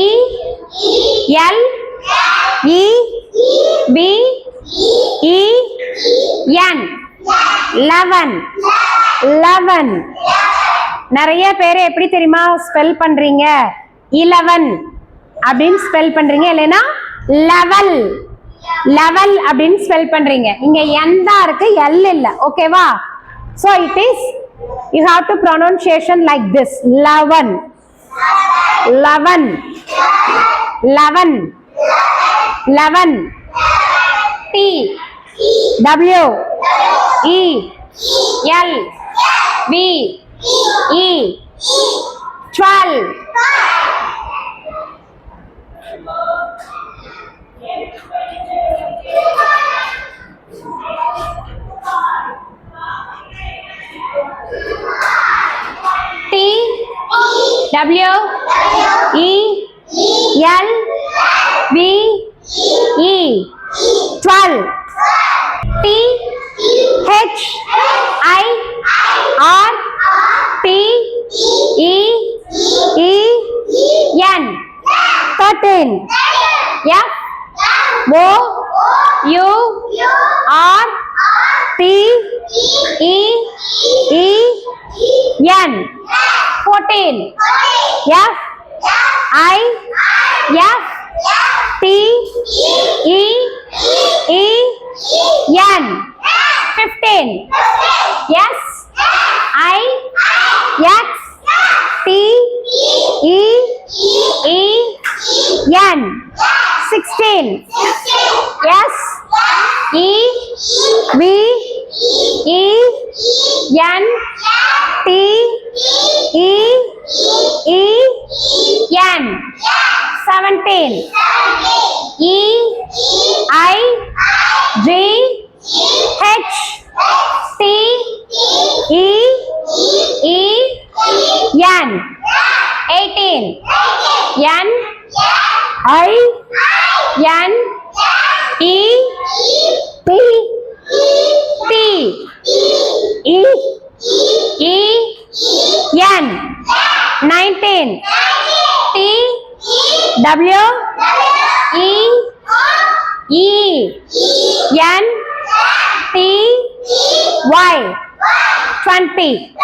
E L E V E N 11 11 நிறைய பேர் எப்படி தெரியுமா ஸ்பெல் பண்றீங்க 11 அப்படின்னு ஸ்பெல் பண்றீங்க இல்லைன்னா லெவல் லெவல் அப்படின்னு ஸ்பெல் பண்றீங்க இங்க n தான் இருக்கு l இல்ல ஓகேவா so it is you have to pronunciation like this 11 11 11 11 T W E L V E 12 T W E L V E 12 T H I R T E E N 13 F O U R T E E N 14 F I F T E E N 15 S I X T E E N 16 S E V E N T E E N 17 E I G H T E E N 18 N I N E P T E E N 19 T W E E N T Y 20